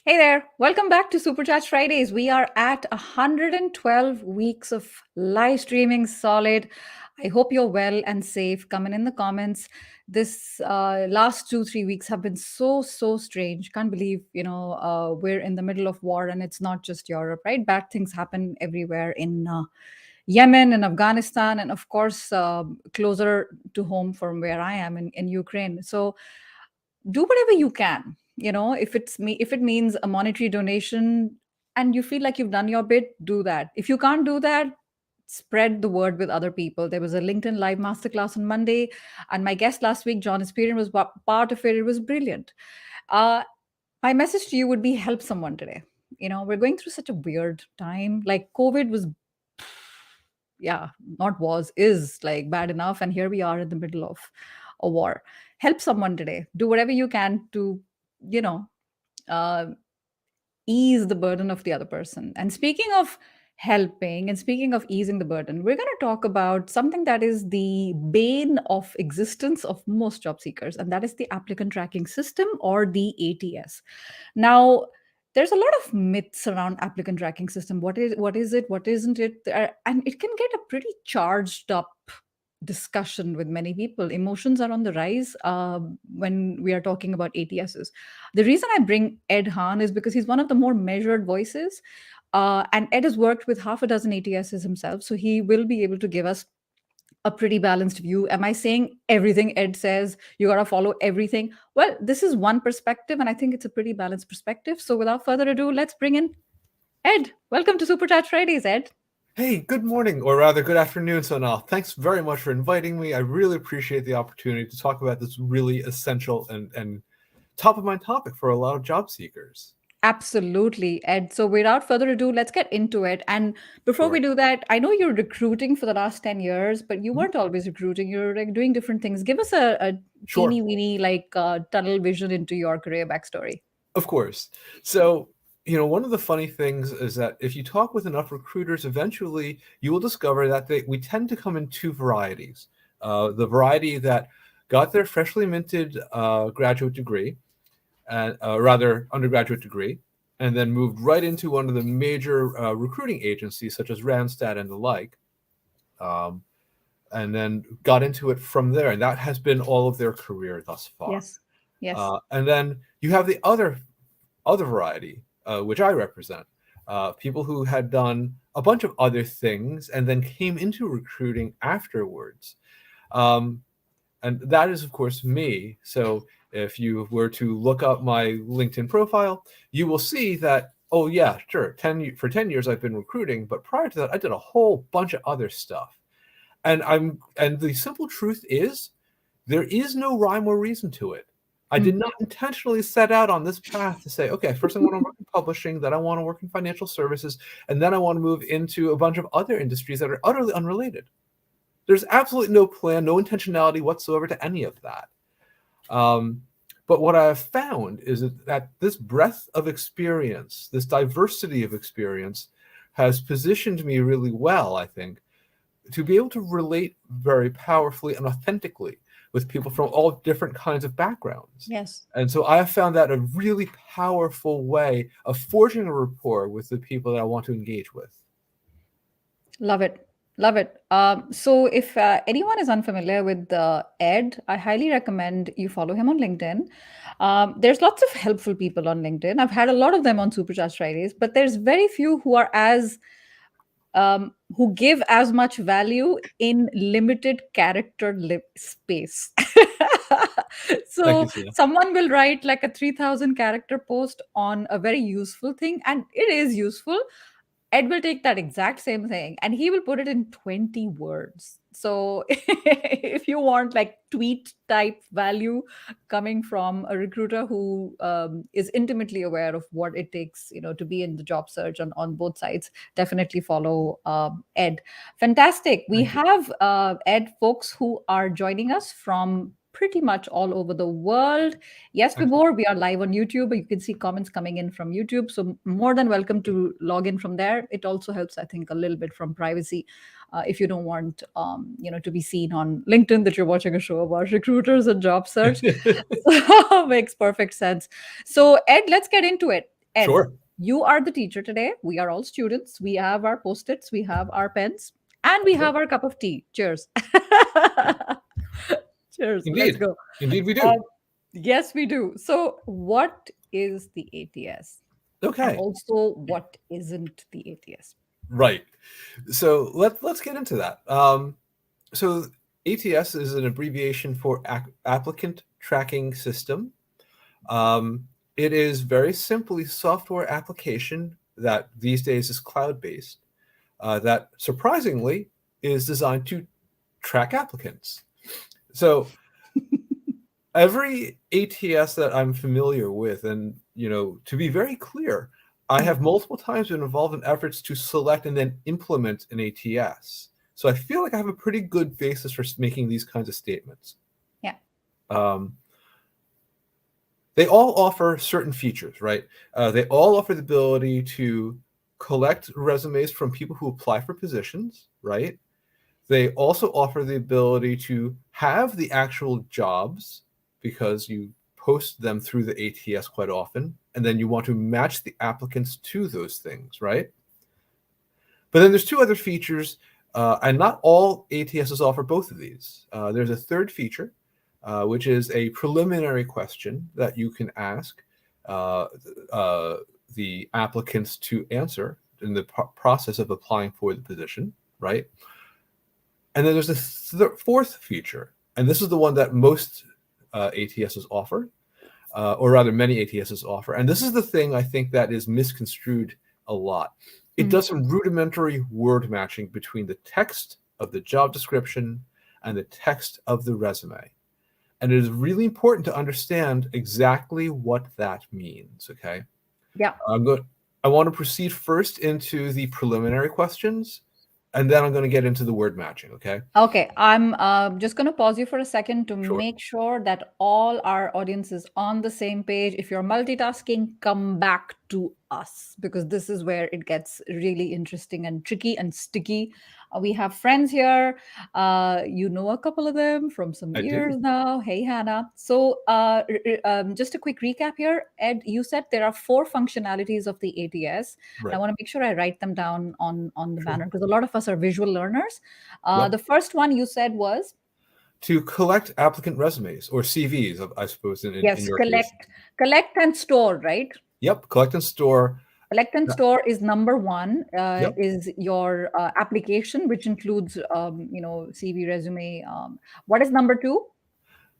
Hey there, welcome back to Super Chat Fridays. We are at 112 weeks of live streaming solid. I hope you're well and safe. Comment in the comments. This last 2, 3 weeks have been so strange. Can't believe, we're in the middle of war and it's not just Europe, right? Bad things happen everywhere in Yemen and Afghanistan, and of course, closer to home from where I am in Ukraine. So, do whatever you can, if it means a monetary donation and you feel like you've done your bit, do that. If you can't do that, spread the word with other people. There was a LinkedIn live masterclass on Monday, and my guest last week, John Esperian, was part of it. It was brilliant. uh, my message to you would be, help someone today. We're going through such a weird time. Like, COVID was, yeah, not was, is like bad enough, and here we are in the middle of a war. Help someone today. Do whatever you can to, you know uh, ease the burden of the other person. And speaking of helping and speaking of easing the burden, we're going to talk about something that is the bane of existence of most job seekers, and that is the applicant tracking system, or the ATS. Now, there's a lot of myths around applicant tracking system. What is it? What isn't it? And it can get a pretty charged up discussion with many people. Emotions are on the rise when we are talking about ATSs. The reason I bring Ed Hahn is because he's one of the more measured voices. And Ed has worked with half a dozen ATSs himself, so he will be able to give us a pretty balanced view. Am I saying everything Ed says, you got to follow everything? Well, this is one perspective, and I think it's a pretty balanced perspective. So without further ado, let's bring in Ed. Welcome to Super Chat Fridays, Ed. Hey, good morning, or rather good afternoon, Sonal. Thanks very much for inviting me. I really appreciate the opportunity to talk about this really essential and top of mind topic for a lot of job seekers. Absolutely, Ed. So without further ado, let's get into it. And before we Sure. do that, I know you're recruiting for the last 10 years, but you Mhm. weren't always recruiting. You're like doing different things. Give us a Sure. teeny weeny tunnel vision into your career backstory. Of course. So, one of the funny things is that if you talk with enough recruiters, eventually you will discover that we tend to come in two varieties. The variety that got their freshly minted graduate degree, and rather undergraduate degree, and then moved right into one of the major recruiting agencies such as Randstad and the like, um, and then got into it from there. And that has been all of their career thus far. Yes. Yes. And then you have the other variety, which I represent, people who had done a bunch of other things and then came into recruiting afterwards. Um, and that is, of course, me. So if you were to look up my LinkedIn profile, you will see that, oh yeah, sure, for 10 years I've been recruiting, but prior to that I did a whole bunch of other stuff. And the simple truth is, there is no rhyme or reason to it. I did Hmm. not intentionally set out on this path to say, okay, first I want to work in publishing, then I want to work in financial services, and then I want to move into a bunch of other industries that are utterly unrelated. There's absolutely no plan, no intentionality whatsoever to any of that. Um, but what I have found is that this breadth of experience, this diversity of experience, has positioned me really well, I think, to be able to relate very powerfully and authentically with people from all different kinds of backgrounds. Yes. And so I have found that a really powerful way of forging a rapport with the people that I want to engage with. Love it. Love it. So, if anyone is unfamiliar with Ed, I highly recommend you follow him on LinkedIn. There's lots of helpful people on LinkedIn. I've had a lot of them on Supercharged Fridays, but there's very few who are who give as much value in limited character space. Thank you, So Sia. someone will write like a 3,000 character post on a very useful thing, and it is useful. Ed will take that exact same thing and he will put it in 20 words. So if you want like tweet type value coming from a recruiter who is intimately aware of what it takes, to be in the job search on both sides, definitely follow Ed. Fantastic. We Thank you. have Ed folks who are joining us from pretty much all over the world. Yes, Excellent. Vibhor, we are live on YouTube. You can see comments coming in from YouTube. So more than welcome to log in from there. It also helps, I think, a little bit from privacy. If you don't want, to be seen on LinkedIn that you're watching a show about recruiters and job search. So makes perfect sense. So Ed, let's get into it. Ed, Sure. you are the teacher today. We are all students. We have our post-its, we have our pens, and we Yep. have our cup of tea. Cheers. Cheers. Let's Indeed. go. Indeed, we Uh, do. yes, we do. So, what is the ATS? And Okay. also, what isn't the ATS? Right. So let's get into that. So ATS is an abbreviation for Applicant Tracking System. It is very simply software application that these days is cloud-based, that surprisingly is designed to track applicants. So every ATS that I'm familiar with, and to be very clear, I have multiple times been involved in efforts to select and then implement an ATS. So I feel like I have a pretty good basis for making these kinds of statements. Yeah. They all offer certain features, right? They all offer the ability to collect resumes from people who apply for positions, right? They also offer the ability to have the actual jobs because you post them through the ATS quite often, and then you want to match the applicants to those things, right? But then there's two other features, and not all ATSs offer both of these. There's a third feature, which is a preliminary question that you can ask the applicants to answer in the process of applying for the position, right? And then there's a fourth feature, and this is the one that most ATSs offer, or rather many ATSs offer. And this is the thing I think that is misconstrued a lot. It does some rudimentary word matching between the text of the job description and the text of the resume. And it is really important to understand exactly what that means, okay? Yeah. I want to proceed first into the preliminary questions, and then I'm going to get into the word matching, okay? Okay, I'm just going to pause you for a second to Sure. make sure that all our audience is on the same page. If you're multitasking, come back to us because this is where it gets really interesting and tricky and sticky. We have friends here. You know a couple of them from some I years do. now. Hey, Hannah. So, just a quick recap here. Ed, you said there are four functionalities of the ATS. And I Right. want to make sure I write them down on the Sure. banner because a lot of us are visual learners. Yep. The first one you said was To collect applicant resumes or CVs, I suppose, in yes, your case. collect and store, right? Yep. Collect and store. Collect and store is number one. Yep. Is your application, which includes CV, resume. What is number two?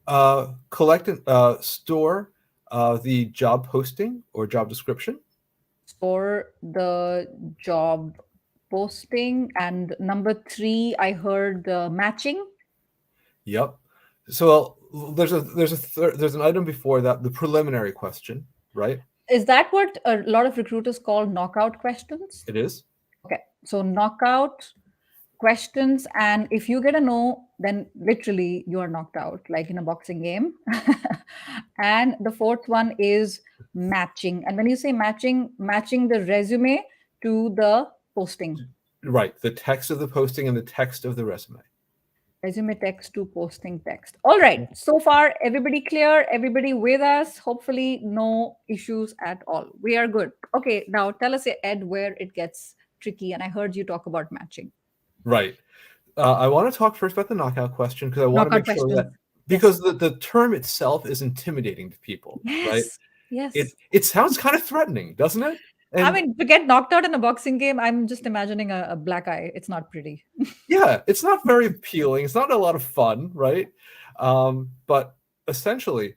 Collect and store the job posting or job description. Store the job posting, and number three, I heard matching. Yep. So there's an item before that, the preliminary question, right? Is that what a lot of recruiters call knockout questions? It is. Okay, so knockout questions, and if you get a no, then literally you are knocked out, like in a boxing game. And the fourth one is matching. And when you say matching, matching the resume to the posting. Right. The text of the posting and the text of the resume. Resume text to posting text. All right. So far, everybody clear? Everybody with us? Hopefully, no issues at all. We are good. Okay. Now tell us, Ed, where it gets tricky. And I heard you talk about matching. Right. I want to talk first about the knockout question because I want to Knockout make sure questions. that because the term itself is intimidating to people, right? Yes. Yes. It sounds kind of threatening, doesn't it? I And mean, to get knocked out in a boxing game, I'm just imagining a black eye. It's not pretty. yeah, it's not very appealing. It's not a lot of fun, right? But essentially,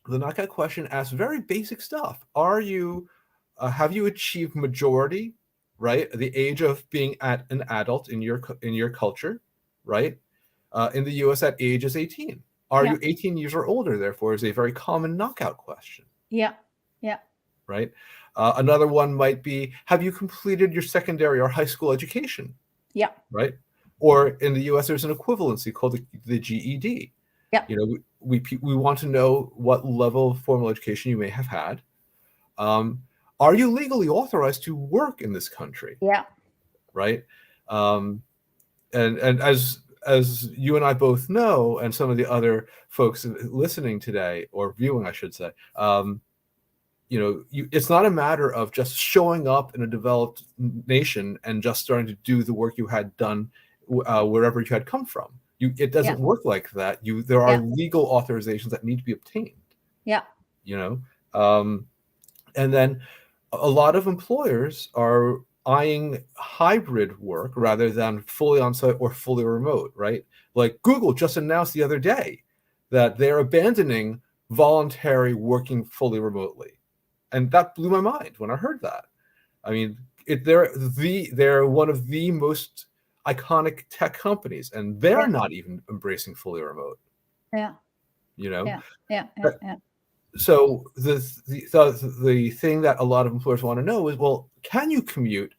the knockout question asks very basic stuff. Have you achieved majority, right? The age of being an adult in your culture, right? In the U.S., that age is 18. Are Yeah. you 18 years or older? Therefore, is a very common knockout question, Yeah. Yeah. right? Another one might be, have you completed your secondary or high school education? Yeah. Right? Or in the U.S., there's an equivalency called the GED. Yeah. We want to know what level of formal education you may have had. Are you legally authorized to work in this country? Yeah. Right? And as you and I both know, and some of the other folks listening today or viewing, I should say, it's not a matter of just showing up in a developed nation and just starting to do the work you had done wherever you had come from. It Yeah. doesn't work like that. There are Yeah. legal authorizations that need to be obtained. Yeah. And then a lot of employers are eyeing hybrid work rather than fully on-site or fully remote, right? Like Google just announced the other day that they're abandoning voluntary working fully remotely. And that blew my mind when I heard that. I mean, they're one of the most iconic tech companies, and they're not even embracing fully remote. Yeah. Yeah. Yeah. So the thing that a lot of employers want to know is, well, can you commute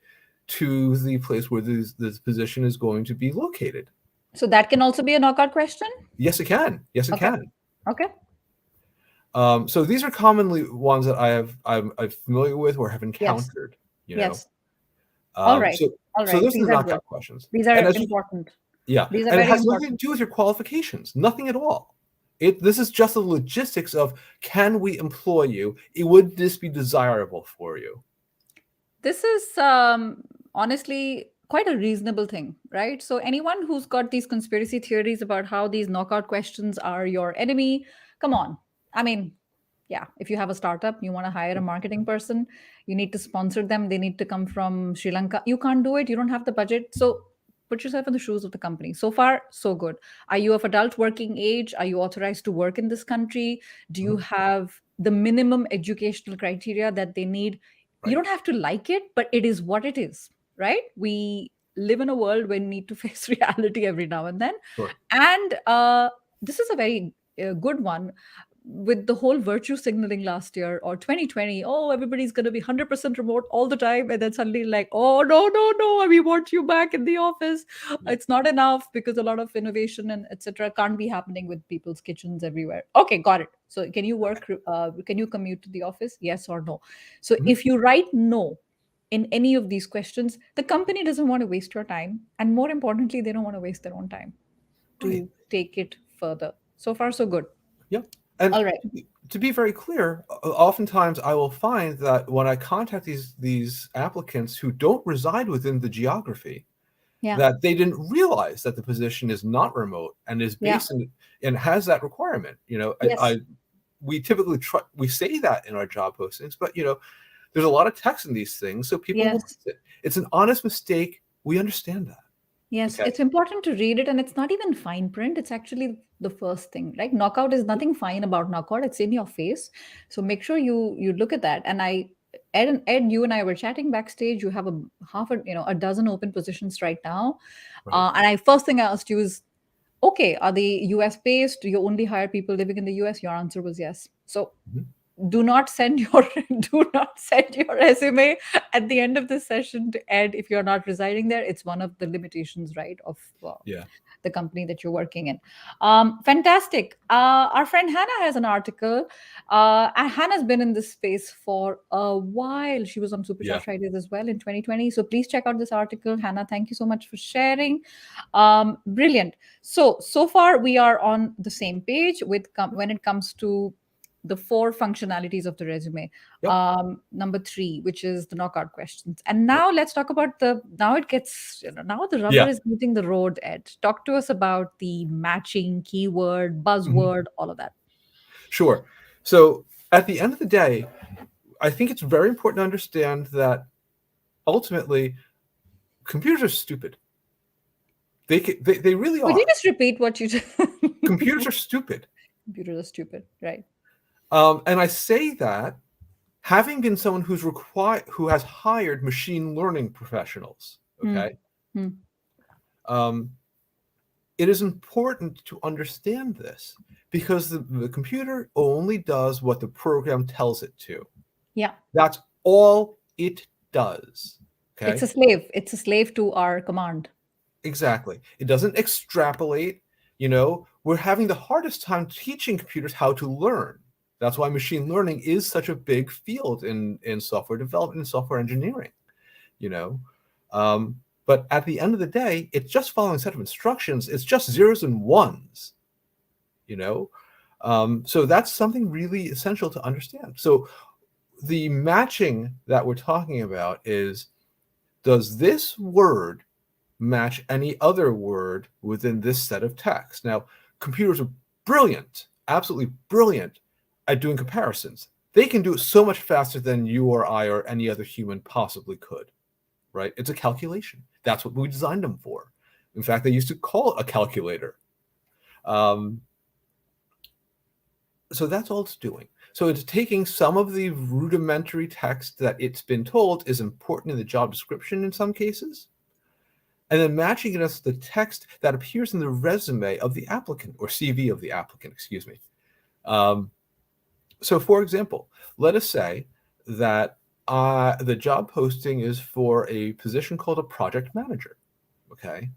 to the place where this position is going to be located? So that can also be a knockout question? Yes, it can. Yes, it can. Okay. So these are commonly ones that I'm familiar with or have encountered. Yes. All right. So those are the knockout questions. These are important. Yeah. These are and it very has nothing to do with your qualifications. Nothing at all. This is just the logistics of, can we employ you? Would this be desirable for you? This is honestly quite a reasonable thing, right? So anyone who's got these conspiracy theories about how these knockout questions are your enemy, come on. I mean, yeah, if you have a startup, you want to hire a marketing person, you need to sponsor them. They need to come from Sri Lanka. You can't do it. You don't have the budget. So put yourself in the shoes of the company. So far, so good. Are you of adult working age? Are you authorized to work in this country? Do you have the minimum educational criteria that they need? Right. You don't have to like it, but it is what it is, right? We live in a world where we need to face reality every now and then. Sure. And this is a very good one. With the whole virtue signaling last year or 2020, oh, everybody's going to be 100% remote all the time. And then suddenly, like, oh, no, we want you back in the office. It's not enough because a lot of innovation and etc. can't be happening with people's kitchens everywhere. Okay, got it. So, can you work? Can you commute to the office? Yes or no? So, if you write no in any of these questions, the company doesn't want to waste your time. And more importantly, they don't want to waste their own time to take it further. So far, so good. Yeah. And all right. To be very clear, oftentimes I will find that when I contact these applicants who don't reside within the geography, that they didn't realize that the position is not remote and is based in and has that requirement. We typically we say that in our job postings, but there's a lot of text in these things, so people will miss it. It's an honest mistake. We understand that. Yes, it's important to read it, and it's not even fine print. It's actually the first thing, right? Knockout is nothing fine about knockout. It's in your face. So make sure you look at that. And Ed, you and I were chatting backstage. You have a dozen open positions right now. And first thing I asked you is, okay, are they US based? Do you only hire people living in the US? Your answer was yes. So do not send your resume at the end of this session to Ed if you're not residing there. It's one of the limitations, right, of the company that you're working in. Fantastic. Our friend Hannah has an article. Hannah's been in this space for a while. She was on Superchat Fridays as well in 2020. So please check out this article. Hannah, thank you so much for sharing. Brilliant. So far we are on the same page when it comes to the 4 functionalities of the resume. Number 3, which is the knockout questions. And now let's talk about now the rubber is meeting the road, Ed. Talk to us about the matching keyword, buzzword, all of that. Sure. So at the end of the day, I think it's very important to understand that ultimately computers are stupid. They really are. Would you just repeat what you just... Computers are stupid. Computers are stupid, right? And I say that having been someone who has hired machine learning professionals, okay? It is important to understand this because the computer only does what the program tells it to. Yeah. That's all it does. Okay? It's a slave to our command. Exactly. It doesn't extrapolate. We're having the hardest time teaching computers how to learn. That's why machine learning is such a big field in software development and software engineering, But at the end of the day, it's just following a set of instructions. It's just zeros and ones, So that's something really essential to understand. So the matching that we're talking about is, does this word match any other word within this set of text? Now, computers are brilliant, absolutely brilliant at doing comparisons. They can do it so much faster than you or I or any other human possibly could, right? It's a calculation. That's what we designed them for. In fact, they used to call it a calculator. So that's all it's doing. So it's taking some of the rudimentary text that it's been told is important in the job description in some cases, and then matching it against the text that appears in the resume of the applicant, or CV of the applicant, excuse me. So for example, let us say that the job posting is for a position called a project manager, okay?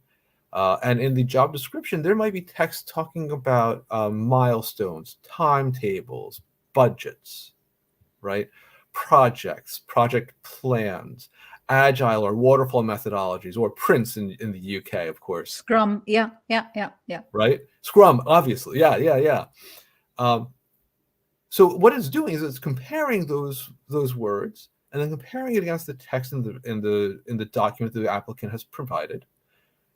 And in the job description, there might be text talking about milestones, timetables, budgets, right? Projects, project plans, agile or waterfall methodologies, or Prince in the UK, of course. Scrum. Yeah. Right? Scrum, obviously. Yeah. So what it's doing is it's comparing those words and then comparing it against the text in the document that the applicant has provided.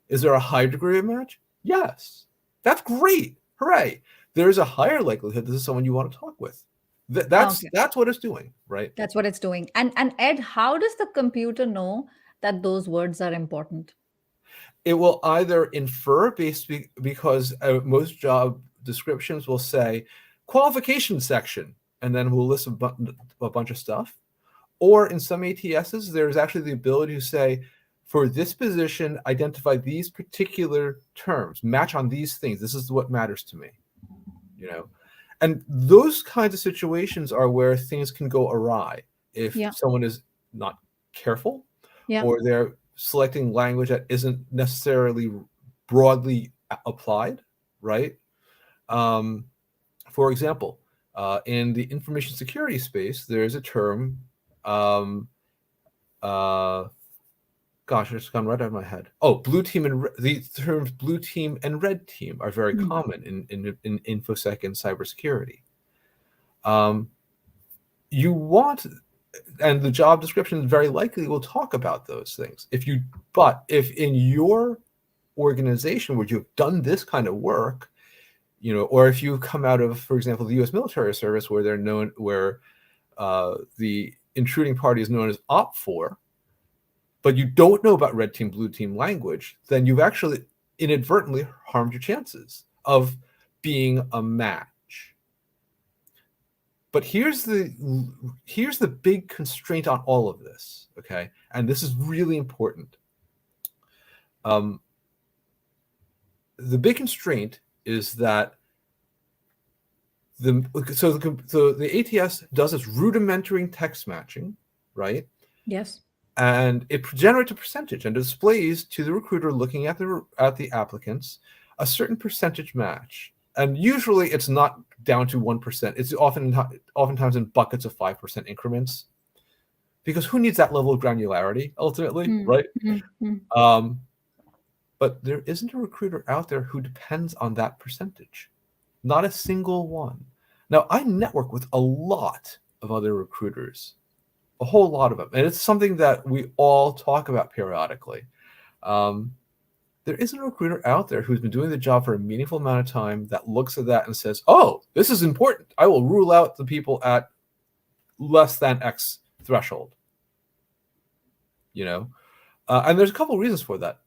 Is there a high degree of match? Yes. That's great. Hooray. There's a higher likelihood this is someone you want to talk with. That's what it's doing, right? That's what it's doing. And Ed, how does the computer know that those words are important? It will either infer because most job descriptions will say qualification section, and then we'll list a bunch of stuff. Or in some ATSs, there's actually the ability to say, for this position, identify these particular terms, match on these things. This is what matters to me, And those kinds of situations are where things can go awry if someone is not careful, or they're selecting language that isn't necessarily broadly applied, right? For example, in the information security space, there's a term, gosh, it's gone right out of my head. Oh, blue team the terms blue team and red team are very common in InfoSec and cybersecurity. You want, and the job description very likely will talk about those things. But if in your organization where you've done this kind of work, or if you come out of, for example, the U.S. military service where the intruding party is known as OPFOR, but you don't know about red team, blue team language, then you've actually inadvertently harmed your chances of being a match. But here's the big constraint on all of this, okay? And this is really important. The big constraint is that the ATS does its rudimentary text matching, right? Yes. And it generates a percentage and displays to the recruiter looking at the applicants a certain percentage match. And usually it's not down to 1%. It's oftentimes in buckets of 5% increments, because who needs that level of granularity ultimately, right? But there isn't a recruiter out there who depends on that percentage. Not a single one. Now, I network with a lot of other recruiters, a whole lot of them. And it's something that we all talk about periodically. There isn't a recruiter out there who's been doing the job for a meaningful amount of time that looks at that and says, oh, this is important. I will rule out the people at less than X threshold. And there's a couple of reasons for that.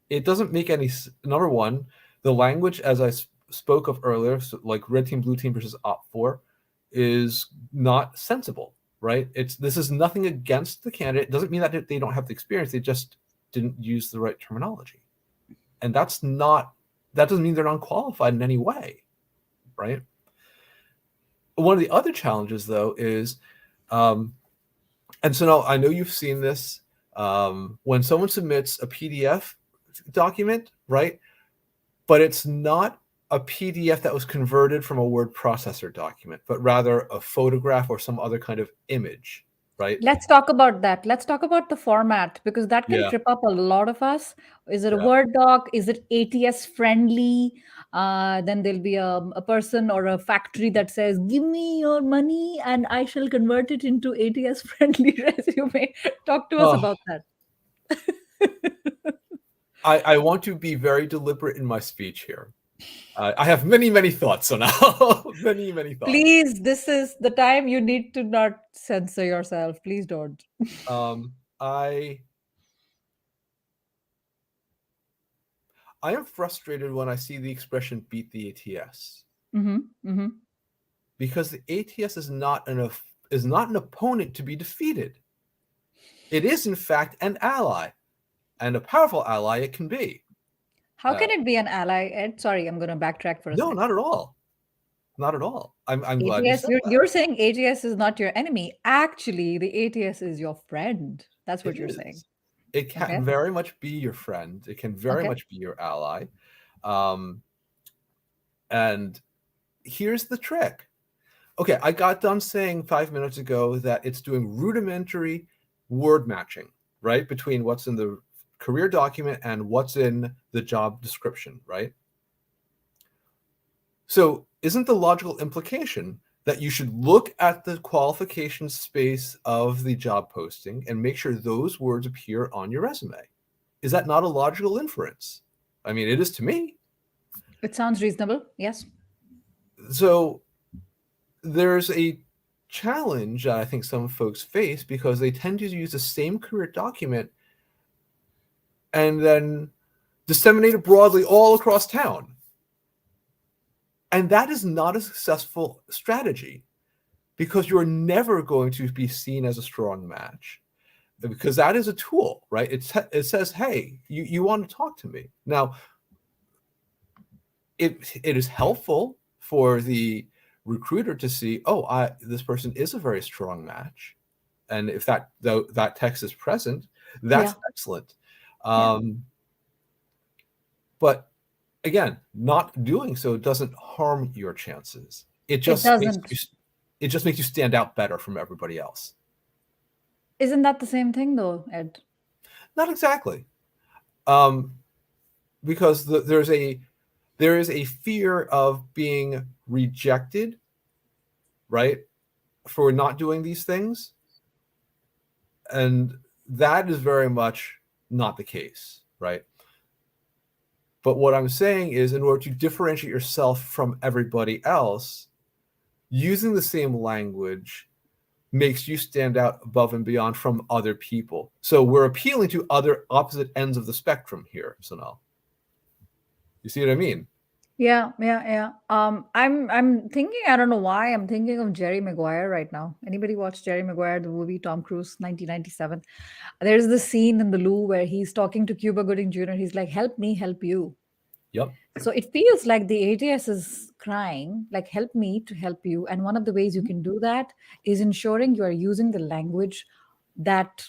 It doesn't make any, number one, the language, as I spoke of earlier, so like red team, blue team versus OPFOR, is not sensible, right? This is nothing against the candidate. It doesn't mean that they don't have the experience. They just didn't use the right terminology. And that doesn't mean they're unqualified in any way, right? One of the other challenges, though, is, and so now I know you've seen this, when someone submits a PDF document, right? But it's not a PDF that was converted from a word processor document, but rather a photograph or some other kind of image, right? Let's talk about that. Let's talk about the format, because that can trip up a lot of us. Is it a Word doc? Is it ATS friendly? Then there'll be a person or a factory that says, "Give me your money and I shall convert it into ATS friendly resume." Talk to us Oh, about that. I want to be very deliberate in my speech here. I have many, many thoughts on now. Many, many thoughts. Please, this is the time you need to not censor yourself. Please don't. I am frustrated when I see the expression "beat the ATS" Mm-hmm, mm-hmm. because the ATS is not an opponent to be defeated. It is, in fact, an ally, and a powerful ally it can be. How can it be an ally, Ed? Sorry, I'm going to backtrack for a No, sec. not at all. Not at all. I'm glad you ATS, said that. you're saying ATS is not your enemy. Actually, the ATS is your friend. That's It what you're saying. is. It Okay. can very much be your friend. It can very Okay. much be your ally. Um, and here's the trick. Okay, I got done saying 5 minutes ago that it's doing rudimentary word matching, right? Between what's in the career document and what's in the job description, right? So isn't the logical implication that you should look at the qualification space of the job posting and make sure those words appear on your resume? Is that not a logical inference? I mean, it is to me. It sounds reasonable. Yes. So there's a challenge that I think some folks face because they tend to use the same career document and then disseminate it broadly all across town. And that is not a successful strategy because you're never going to be seen as a strong match because that is a tool, right? It says, hey, you want to talk to me. Now, it is helpful for the recruiter to see, oh, this person is a very strong match. And if that text is present, that's Yeah. excellent. Yeah. But again, not doing so doesn't harm your chances. It doesn't. It just makes you stand out better from everybody else. Isn't that the same thing, though, Ed? Not exactly, because there is a fear of being rejected, right, for not doing these things, and that is very much not the case, right? But what I'm saying is, in order to differentiate yourself from everybody else, using the same language makes you stand out above and beyond from other people. So we're appealing to other opposite ends of the spectrum here, Sonal. You see what I mean? Yeah, yeah, yeah. I'm thinking. I don't know why. I'm thinking of Jerry Maguire right now. Anybody watch Jerry Maguire, the movie, Tom Cruise, 1997? There's the scene in the loo where he's talking to Cuba Gooding Jr. He's like, "Help me, help you." Yep. So it feels like the ATS is crying, like, "Help me to help you." And one of the ways you can do that is ensuring you are using the language that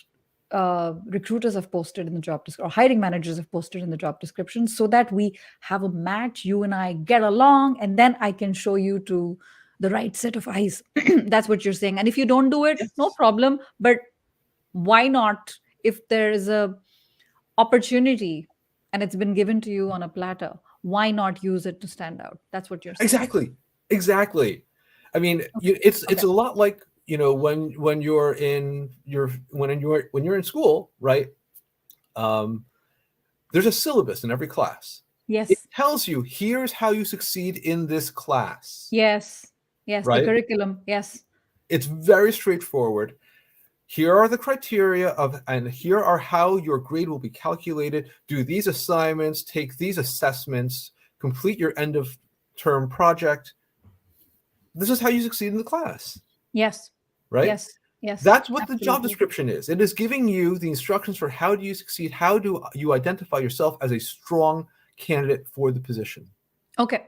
recruiters have posted in the job description or hiring managers have posted in the job description so that we have a match, you and I get along, and then I can show you to the right set of eyes. That's what you're saying. And if you don't do it, no Yes. problem. But why not, if there is a opportunity and it's been given to you on a platter, why not use it to stand out? That's what you're saying. Exactly. I mean, Okay. it's Okay. a lot like, when you're when you're in school, right? There's a syllabus in every class. It Yes. tells you, here's how you succeed in this class, Yes. Yes. The right? curriculum. Yes. It's very straightforward. Here are the criteria and here are how your grade will be calculated. Do these assignments, take these assessments, complete your end of term project. This is how you succeed in the class, Yes. right? Yes. Yes. That's what the job Absolutely. description is. It is giving you the instructions for how do you succeed, how do you identify yourself as a strong candidate for the position. Okay.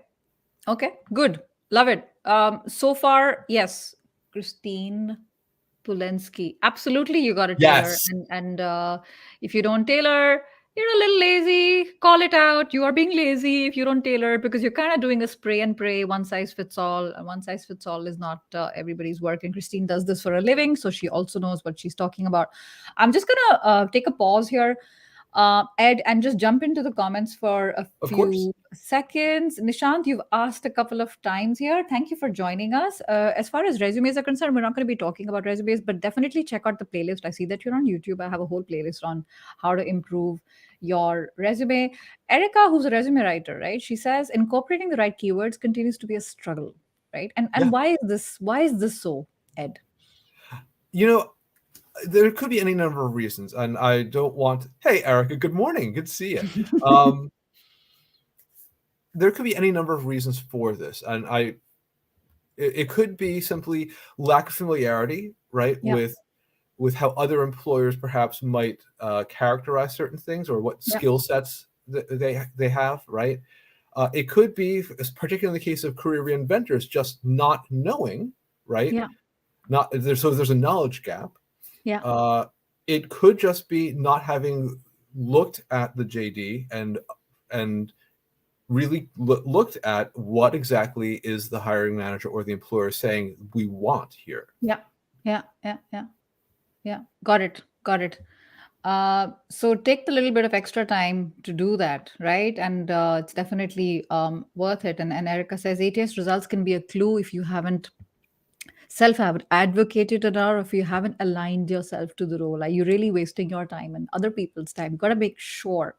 Okay. Good. Love it. So far, yes. Christine Pulensky. Absolutely, you got to tailor. Yes. And if you don't tailor, you're a little lazy. Call it out. You are being lazy if you don't tailor because you're kind of doing a spray and pray, one size fits all. And one size fits all is not everybody's work. And Christine does this for a living, so she also knows what she's talking about. I'm just gonna take a pause here. Ed, and just jump into the comments for a Of course. few seconds. Nishant, you've asked a couple of times here. Thank you for joining us. As far as resumes are concerned, we're not going to be talking about resumes, but definitely check out the playlist. I see that you're on YouTube. I have a whole playlist on how to improve your resume. Erica, who's a resume writer, right? She says incorporating the right keywords continues to be a struggle, right? And Yeah. why is this? Why is this so, Ed? You know, there could be any number of reasons, and I don't want. Hey, Erica. Good morning. Good to see you. Um, there could be any number of reasons for this, and it could be simply lack of familiarity, right, Yeah, with how other employers perhaps might characterize certain things or what yeah, skill sets they have, right? It could be, particularly in the case of career reinventors, just not knowing, right? yeah, Not there, so there's a knowledge gap. yeah, Uh, it could just be not having looked at the JD and really looked at what exactly is the hiring manager or the employer saying we want here. yeah, yeah, yeah, yeah. Yeah, got it. Got it. So take the little bit of extra time to do that, right? And it's definitely worth it. And Erica says ATS results can be a clue if you haven't self advocated it, or if you haven't aligned yourself to the role. Are you really wasting your time and other people's time? You got to make sure.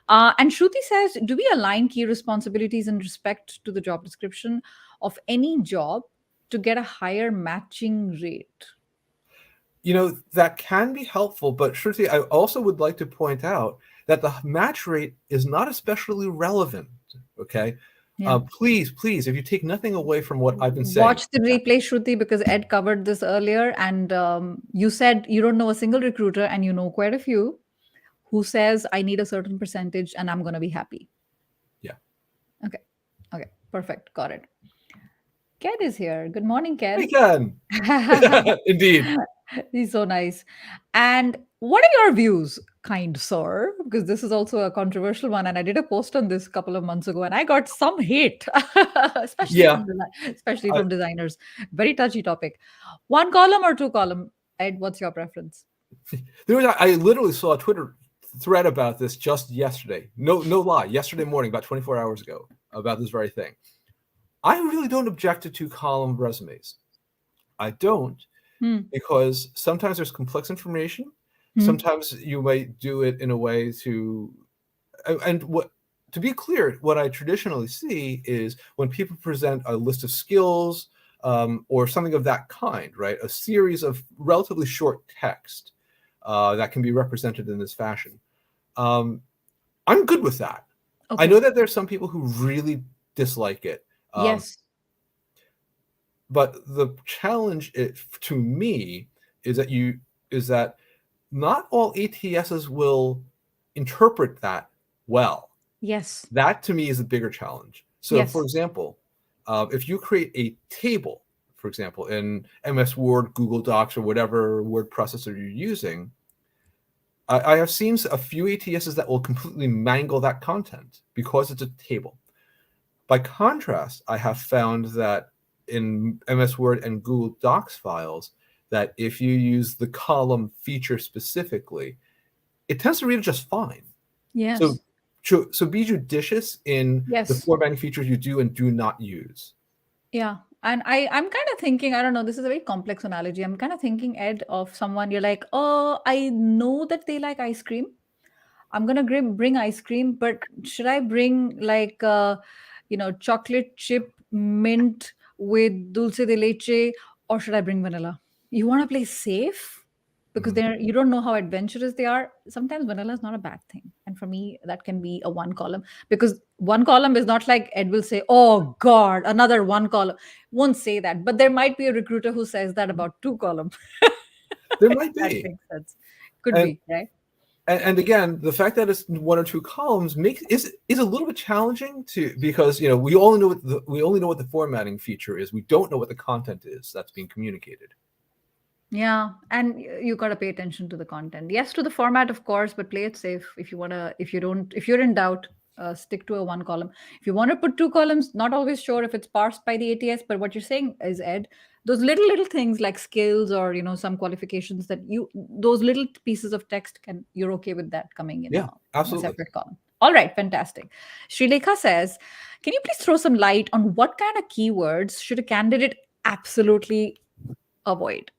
And Shruti says, do we align key responsibilities in respect to the job description of any job to get a higher matching rate? You know, that can be helpful, but Shruti, I also would like to point out that the match rate is not especially relevant. Okay. Yeah. Please, if you take nothing away from what I've been saying, Watch the replay, Shruti, because Ed covered this earlier. And you said you don't know a single recruiter, and you know quite a few who says, I need a certain percentage and I'm going to be happy. yeah. Okay. Okay. Perfect. Got it. Ken is here. Good morning, Hey, Ken. Ken. Indeed. He's so nice. And what are your views, kind sir? Because this is also a controversial one, and I did a post on this a couple of months ago, and I got some hate, especially Yeah. from especially from designers. Very touchy topic. One column or two column? Ed, what's your preference? I literally saw a Twitter thread about this just yesterday. No lie. Yesterday morning, about 24 hours ago, about this very thing. I really don't object to 2-column resumes. I don't, because sometimes there's complex information. Sometimes you might do it in a way to be clear, what I traditionally see is when people present a list of skills or something of that kind, right? A series of relatively short text that can be represented in this fashion. I'm good with that. Okay. I know that there's some people who really dislike it. Yes. But the challenge to me is that not all ATSs will interpret that well. Yes. That to me is a bigger challenge. So, Yes. for example, if you create a table, for example, in MS Word, Google Docs, or whatever word processor you're using, I have seen a few ATSs that will completely mangle that content because it's a table. By contrast, I have found that in MS Word and Google Docs files, that if you use the column feature specifically, it tends to read just fine. Yes. So be judicious in the formatting features you do and do not use. Yeah. And I'm kind of thinking, I don't know, this is a very complex analogy. I'm kind of thinking, Ed, of someone you're like, oh, I know that they like ice cream. I'm gonna bring ice cream, but should I bring like chocolate chip mint with dulce de leche, or should I bring vanilla? You want to play safe because you don't know how adventurous they are. Sometimes vanilla is not a bad thing, and for me, that can be a one column, because one column is not like Ed will say, "Oh God, another one column." Won't say that, but there might be a recruiter who says that about two column. There might That be. makes sense. Could be, right? And again, the fact that it's 1 or 2 columns is a little bit challenging because we only know what the formatting feature is. We don't know what the content is that's being communicated. Yeah, and you got to pay attention to the content. Yes, to the format, of course, but play it safe. If you're in doubt, stick to a one column. If you want to put two columns, not always sure if it's parsed by the ATS, but what you're saying is, Ed, those little things like skills or some qualifications that those little pieces of text you're okay with that coming in Yeah, a absolutely. separate column. All right, fantastic. Srilekha says, can you please throw some light on what kind of keywords should a candidate absolutely avoid?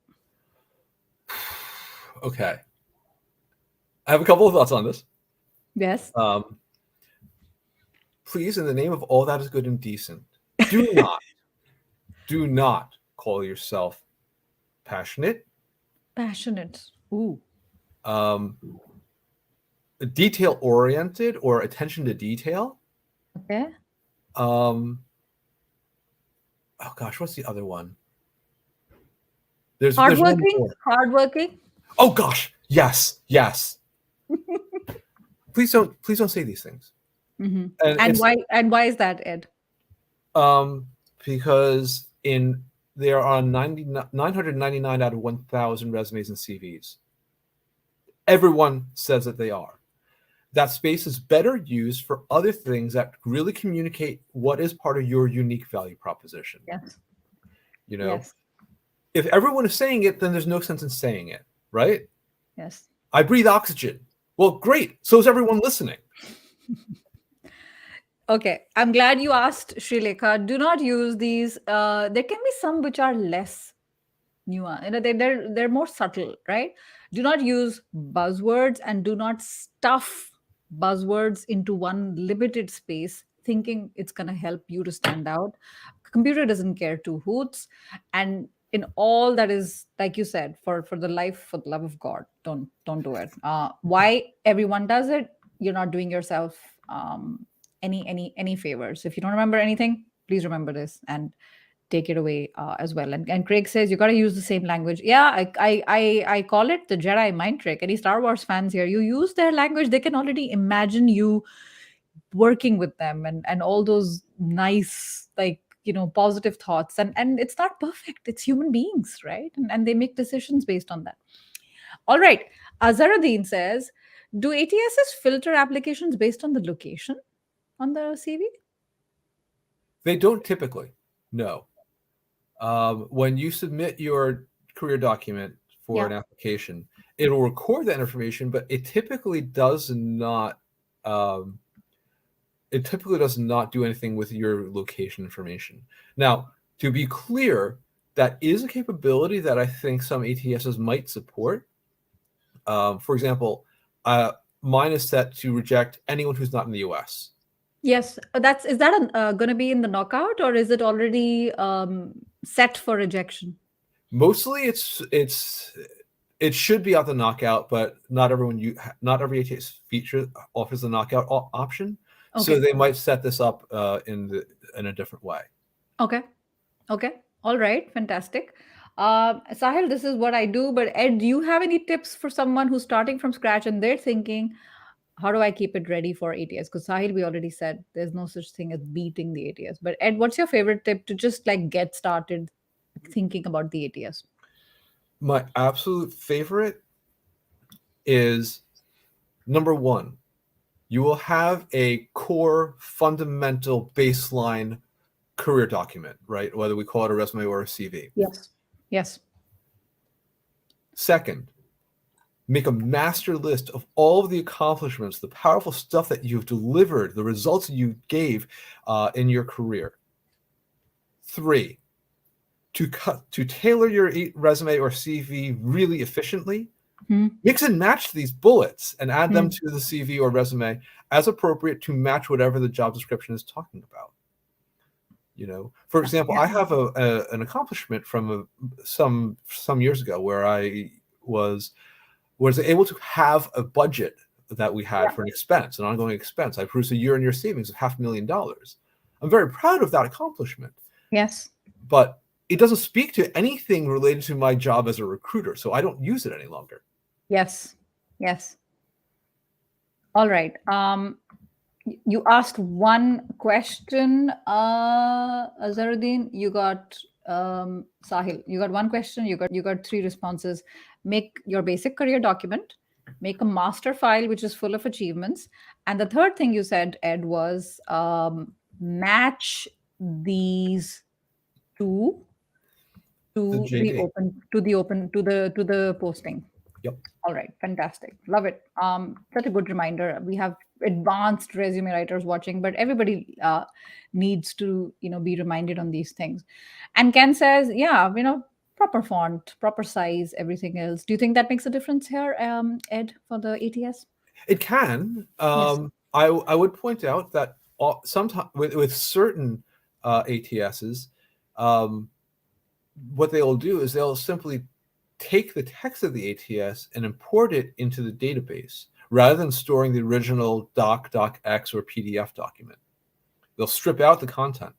Okay. I have a couple of thoughts on this. Yes. Please, in the name of all that is good and decent, do not call yourself passionate, Passionate. Ooh. um, detail oriented, or attention to detail. Okay. Oh gosh, what's the other one? There's one Hardworking. more. Hardworking. Oh gosh, yes. Please don't say these things. Mm-hmm. And And it's why is that, Ed? because there are 999 out of 1,000 resumes and CVs. Everyone says that they are. That space is better used for other things that really communicate what is part of your unique value proposition. Yes. Yes. If everyone is saying it, then there's no sense in saying it, right? Yes. I breathe oxygen. Well, great. So is everyone listening. Okay, I'm glad you asked, Srilekha. Do not use these. There can be some which are less nuanced. They're more subtle, right? Do not use buzzwords and do not stuff buzzwords into one limited space, thinking it's gonna help you to stand out. Computer doesn't care two hoots, and in all that is, like you said, for the love of God, don't do it. Why everyone does it? You're not doing yourself any favors. If you don't remember anything, please remember this and take it away as well. And Craig says you got to use the same language. Yeah, I call it the Jedi mind trick. Any Star Wars fans here? You use their language, they can already imagine you working with them and all those nice positive thoughts. And it's not perfect. It's human beings, right? And they make decisions based on that. All right. Azharuddin says, do ATSs filter applications based on the location on the CV? They don't typically. No. When you submit your career document for an application, it'll record that information, but it typically does not. It typically does not do anything with your location information. Now, to be clear, that is a capability that I think some ATSs might support. For example, mine is set to reject anyone who's not in the US. Yes, is that going to be in the knockout, or is it already set for rejection? Mostly, it should be out the knockout, but not every ATS feature offers the knockout option. Okay. So they might set this up in a different way. Okay. All right. Fantastic. Sahil, this is what I do. But Ed, do you have any tips for someone who's starting from scratch and they're thinking, how do I keep it ready for ATS? Because Sahil, we already said there's no such thing as beating the ATS. But Ed, what's your favorite tip to just get started thinking about the ATS? My absolute favorite is number one, you will have a core fundamental baseline career document, right? Whether we call it a resume or a CV. Yes. Second, make a master list of all of the accomplishments, the powerful stuff that you've delivered, the results you gave in your career. 3, to tailor your resume or CV really efficiently, mix and match these bullets and add them to the CV or resume as appropriate to match whatever the job description is talking about. For example, I have an accomplishment from some years ago where I was able to have a budget that we had for an expense, an ongoing expense. I produced a year-on-year savings of $500,000. I'm very proud of that accomplishment. Yes. But it doesn't speak to anything related to my job as a recruiter, so I don't use it any longer. Yes. All right. You asked one question, Azharuddin. You got Sahil. You got one question. You got 3 responses. Make your basic career document. Make a master file which is full of achievements. And the third thing you said, Ed, was match these two The to the JD. open to the posting. Yep. All right, fantastic. Love it. Such a good reminder. We have advanced resume writers watching, but everybody needs to, be reminded on these things. And Ken says, yeah, proper font, proper size, everything else. Do you think that makes a difference here, Ed, for the ATS? It can. Yes. I would point out that sometimes with certain ATSs, um, what they'll do is they'll simply take the text of the ATS and import it into the database rather than storing the original docx, or PDF document. They'll strip out the content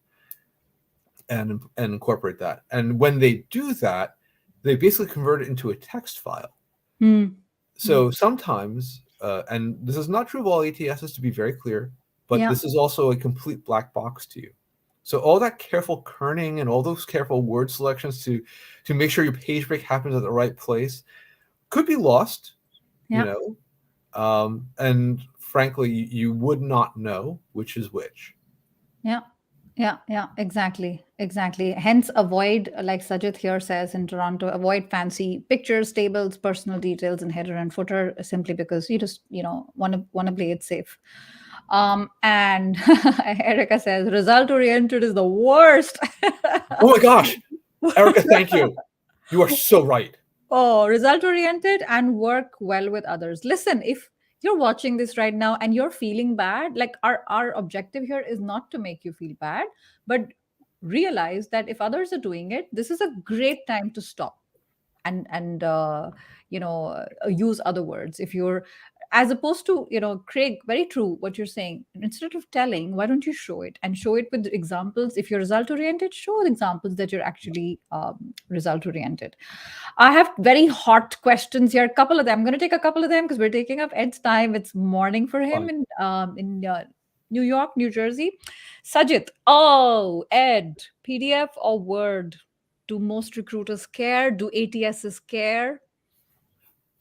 and incorporate that. And when they do that, they basically convert it into a text file. Hmm. So sometimes, and this is not true of all ATSs, to be very clear, but Yeah. this is also a complete black box to you. So all that careful kerning and all those careful word selections to make sure your page break happens at the right place could be lost, Yeah. and frankly, you would not know which is which. Yeah. Yeah, exactly. Hence, avoid, like Sajid here says in Toronto, avoid fancy pictures, tables, personal details, and header and footer simply because you just, want to play it safe. And Erica says, result oriented is the worst. Oh my gosh, Erica, thank you. You are so right. Oh, result oriented and work well with others. Listen, if you're watching this right now and you're feeling bad, like our objective here is not to make you feel bad, but realize that if others are doing it, this is a great time to stop and use other words. If you're, as opposed to, Craig, very true what you're saying. Instead of telling, why don't you show it and show it with examples? If you're result oriented, show examples that you're actually result oriented. I have very hot questions here. A couple of them. I'm going to take a couple of them because we're taking up Ed's time. It's morning for him Fine. in New York, New Jersey. Sajid, oh, Ed, PDF or Word? Do most recruiters care? Do ATSs care?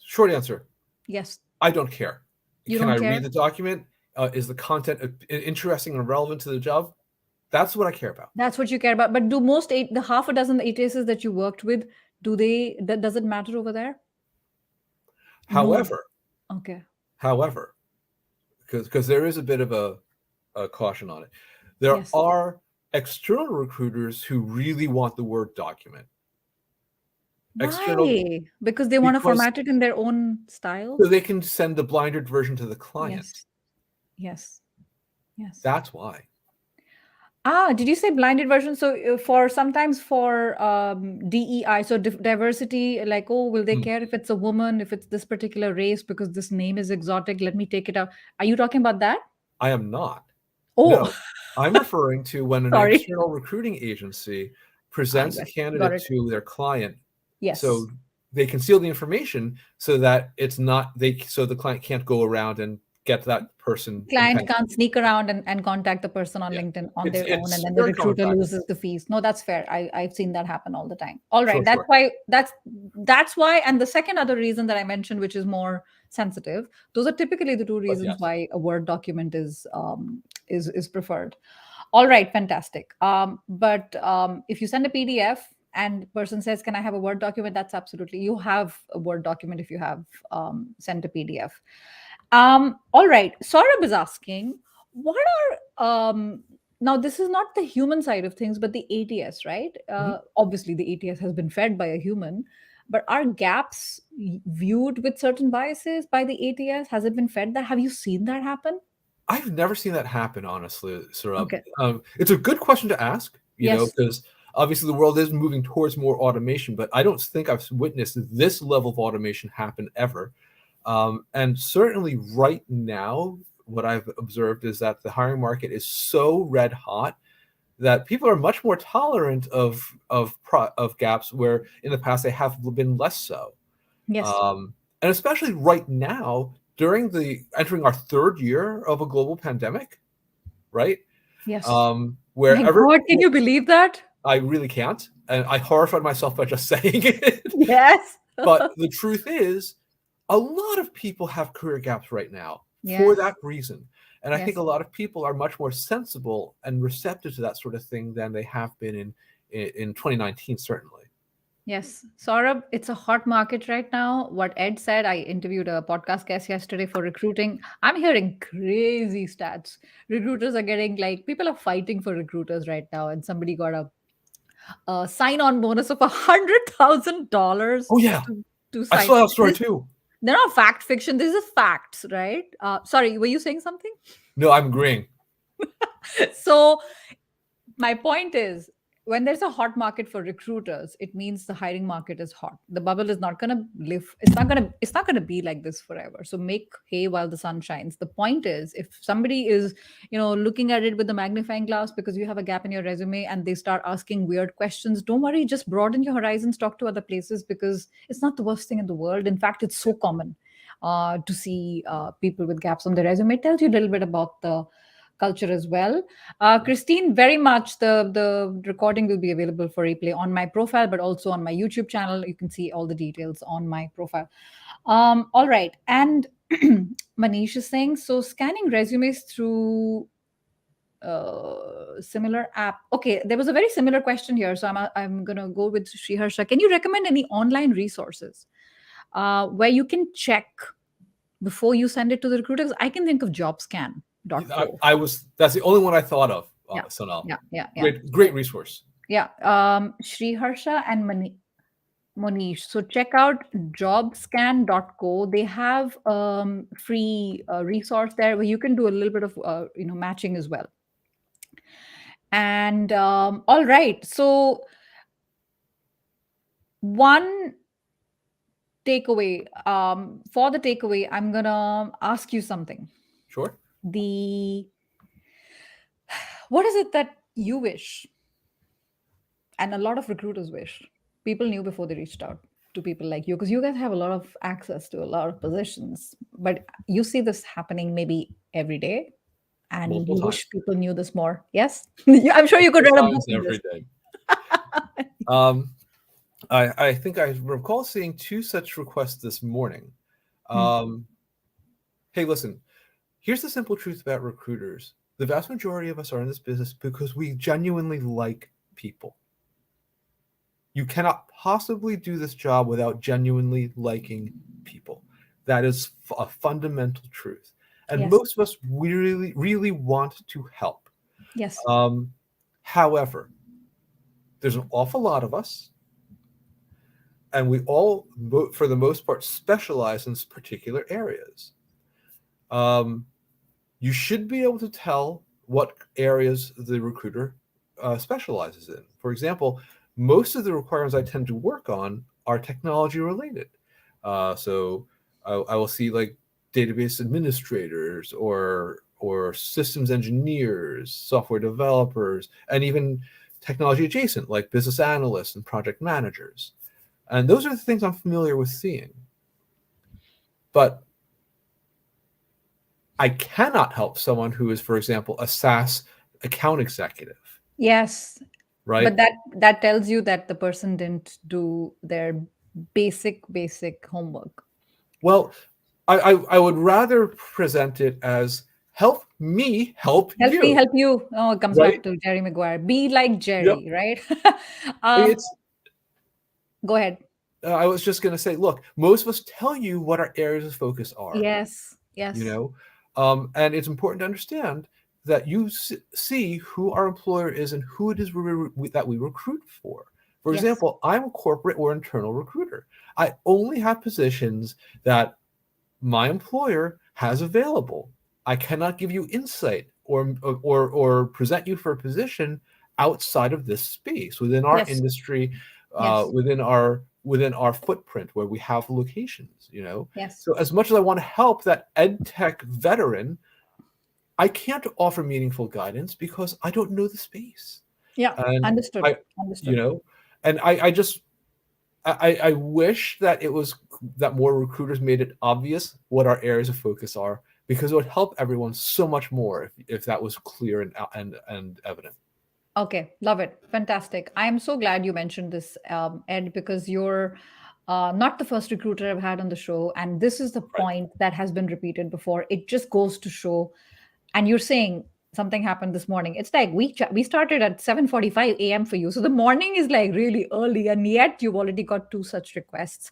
Short answer, Yes. I don't care. You Can don't I care? read the document? Is the content interesting and relevant to the job? That's what I care about. That's what you care about. But do the half a dozen ATSs that you worked with, does it matter over there? No. However, Okay. because there is a bit of a caution on it. There Yes. are external recruiters who really want the Word document. External, Why? Because they want to because format it in their own style? so they can send the blinded version to the client. Yes. Yes. Yes. That's why. Did you say blinded version? So for sometimes for DEI, so diversity, like, oh, will they care if it's a woman, if it's this particular race, because this name is exotic? Let me take it out. Are you talking about that? I am not. Oh, No, I'm referring to when an sorry. external recruiting agency presents a Yes, got candidate it. to their client, Yes. so they conceal the information so that it's not so the client can't go around and get that person. Client can't sneak around and contact the person on Yeah. LinkedIn on their own, It's and then the very common recruiter practice. loses the fees. No, that's fair. I've seen that happen all the time. All right, Sure. that's why. And the second other reason that I mentioned, which is more sensitive, those are typically the two reasons yes. why a Word document is preferred. All right, fantastic. But if you send a PDF and person says, "Can I have a Word document?" That's absolutely, you have a Word document if you have sent a PDF. All right. Saurabh is asking, what are now this is not the human side of things, but the ATS, right? Obviously, the ATS has been fed by a human, but are gaps viewed with certain biases by the ATS? Has it been fed that? Have you seen that happen? I've never seen that happen, honestly, Saurabh. Okay. It's a good question to ask, Yes. because obviously the world is moving towards more automation, but I don't think I've witnessed this level of automation happen ever. And certainly right now, what I've observed is that the hiring market is so red hot that people are much more tolerant of gaps where in the past they have been less so. Yes. And especially right now, during entering our third year of a global pandemic, right? Yes. Where My God, can you believe that? I really can't, and I horrified myself by just saying it. Yes. But the truth is, a lot of people have career gaps right now for Yes. that reason. And I think Yes. a lot of people are much more sensible and receptive to that sort of thing than they have been in 2019, certainly. Yes, Saurabh, it's a hot market right now. What Ed said, I interviewed a podcast guest yesterday for recruiting. I'm hearing crazy stats. Recruiters are getting like, people are fighting for recruiters right now, and somebody got a sign-on bonus of $100,000 Oh yeah, to I sign. saw that story too. They're not fact fiction. This is facts, right? Sorry, were you saying something? No, I'm agreeing. So my point is, when there's a hot market for recruiters, it means the hiring market is hot. The bubble is not going to live, it's not going to be like this forever. So make hay while the sun shines. The point is, if somebody is, looking at it with the magnifying glass because you have a gap in your resume and they start asking weird questions, don't worry, just broaden your horizons, talk to other places, because it's not the worst thing in the world. In fact, it's so common to see people with gaps on their resume. It tells you a little bit about the culture as well. Christine, very much the recording will be available for replay on my profile, but also on my YouTube channel. You can see all the details on my profile. All right, and Manish is saying, so scanning resumes through similar app. Okay, there was a very similar question here, so I'm gonna go with Sriharsha. Can you recommend any online resources where you can check before you send it to the recruiters? I can think of jobscan.co. That's the only one I thought of, Yeah, Sonal. yeah, yeah, yeah. Great resource. Yeah. Sriharsha and Monish. So check out jobscan.co. They have free resource there where you can do a little bit of matching as well. And all right. So one takeaway, for the takeaway, I'm gonna ask you something. Sure. The What is it that you wish, and a lot of recruiters wish, people knew before they reached out to people like you, because you guys have a lot of access to a lot of positions, but you see this happening maybe every day, and Multiple you times. wish people knew this more. Yes. I'm sure you could Multiple write a book times on every this. day. Um, I think I recall seeing two such requests this morning. Hmm. Um, hey, listen, here's the simple truth about recruiters. The vast majority of us are in this business because we genuinely like people. You cannot possibly do this job without genuinely liking people. That is a fundamental truth. And Yes. most of us really, really want to help. Yes. Um, However, there's an awful lot of us, and we all, for the most part, specialize in particular areas. Um, you should be able to tell what areas the recruiter specializes in. For example, most of the requirements I tend to work on are technology related. So I will see like database administrators or systems engineers, software developers, and even technology adjacent like business analysts and project managers. And those are the things I'm familiar with seeing. But I cannot help someone who is, for example, a SaaS account executive, Yes. right? But that tells you that the person didn't do their basic homework. Well, I would rather present it as help me help Help me you, help you. Oh, it comes right? back to Jerry Maguire. Be like Yep. Jerry, right? um, It's Go ahead. I was just going to say, look, most of us tell you what our areas of focus are, Yes, you yes, know, and it's important to understand that you see who our employer is and who it is that we recruit for. For yes, example, I'm a corporate or internal recruiter. I only have positions that my employer has available. I cannot give you insight or present you for a position outside of this space within our yes, industry, yes, within our footprint where we have locations. yes. So as much as I want to help that ed tech veteran, I can't offer meaningful guidance because I don't know the space. Yeah, And understood. I, you Understood. know, and I just I wish that it was that more recruiters made it obvious what our areas of focus are, because it would help everyone so much more if that was clear and evident. Okay, love it. Fantastic. I am so glad you mentioned this, Ed, because you're not the first recruiter I've had on the show. And this is the Right. point that has been repeated before. It just goes to show, and you're saying something happened this morning. It's like we started at 7:45 a.m. for you. So the morning is like really early, and yet you've already got two such requests.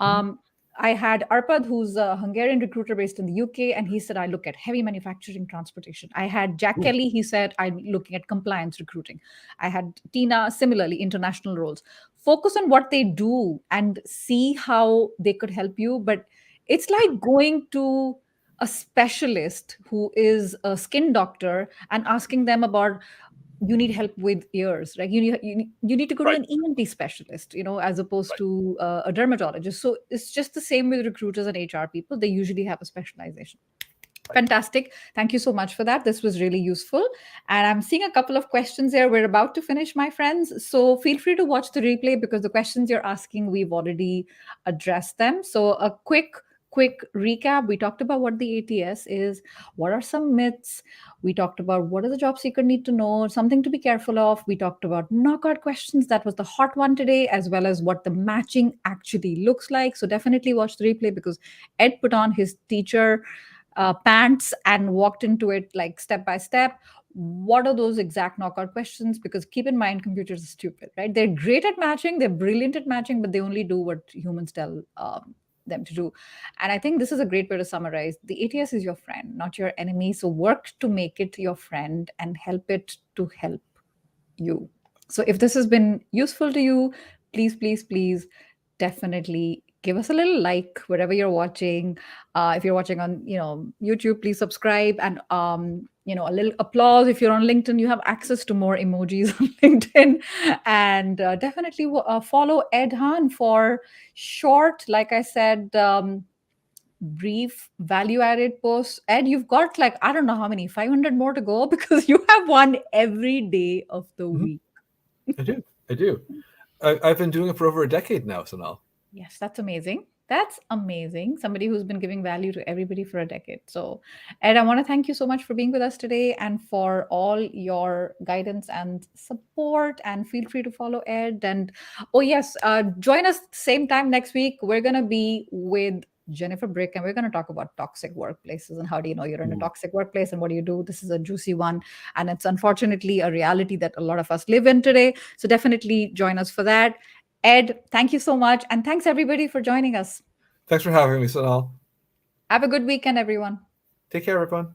Mhm. I had Arpad, who's a Hungarian recruiter based in the UK, and he said, I look at heavy manufacturing transportation. I had Jack Ooh, Kelly, he said, I'm looking at compliance recruiting. I had Tina, similarly, international roles. Focus on what they do and see how they could help you. But it's like going to a specialist who is a skin doctor and asking them about you need help with ears, right? You need to go to right, an ENT specialist, as opposed right, to a dermatologist. So it's just the same with recruiters and HR people. They usually have a specialization. right. Fantastic. Thank you so much for that. This was really useful. And I'm seeing a couple of questions here. We're about to finish, my friends. So feel free to watch the replay because the questions you're asking, we've already addressed them. So a quick recap. We talked about what the ATS is, what are some myths. We talked about what does a job seeker need to know, something to be careful of. We talked about knockout questions. That was the hot one today, as well as what the matching actually looks like. So definitely watch the replay because Ed put on his teacher pants and walked into it like step by step. What are those exact knockout questions? Because keep in mind, computers are stupid, right? They're great at matching, they're brilliant at matching, but they only do what humans tell them to do. And I think this is a great way to summarize. The ATS is your friend, not your enemy. So work to make it your friend and help it to help you. So if this has been useful to you, please definitely give us a little like wherever you're watching. If you're watching on YouTube, please subscribe, and a little applause. If you're on LinkedIn, you have access to more emojis on LinkedIn. And definitely follow Ed Han for short, like I said, brief value added posts. Ed, you've got like I don't know how many, 500 more to go because you have one every day of the Mhm. week. I do. I do. I've been doing it for over a decade now, Sonal. Yes, that's amazing. That's amazing. Somebody who's been giving value to everybody for a decade. So, Ed, I want to thank you so much for being with us today and for all your guidance and support. And feel free to follow Ed. And oh, yes, join us same time next week. We're going to be with Jennifer Brick and we're going to talk about toxic workplaces and how do you know you're in a Ooh. toxic workplace and what do you do. This is a juicy one. And it's unfortunately a reality that a lot of us live in today. So, definitely join us for that. Ed, thank you so much. And thanks everybody for joining us. Thanks for having me, Sonal. Have a good weekend, everyone. Take care, everyone.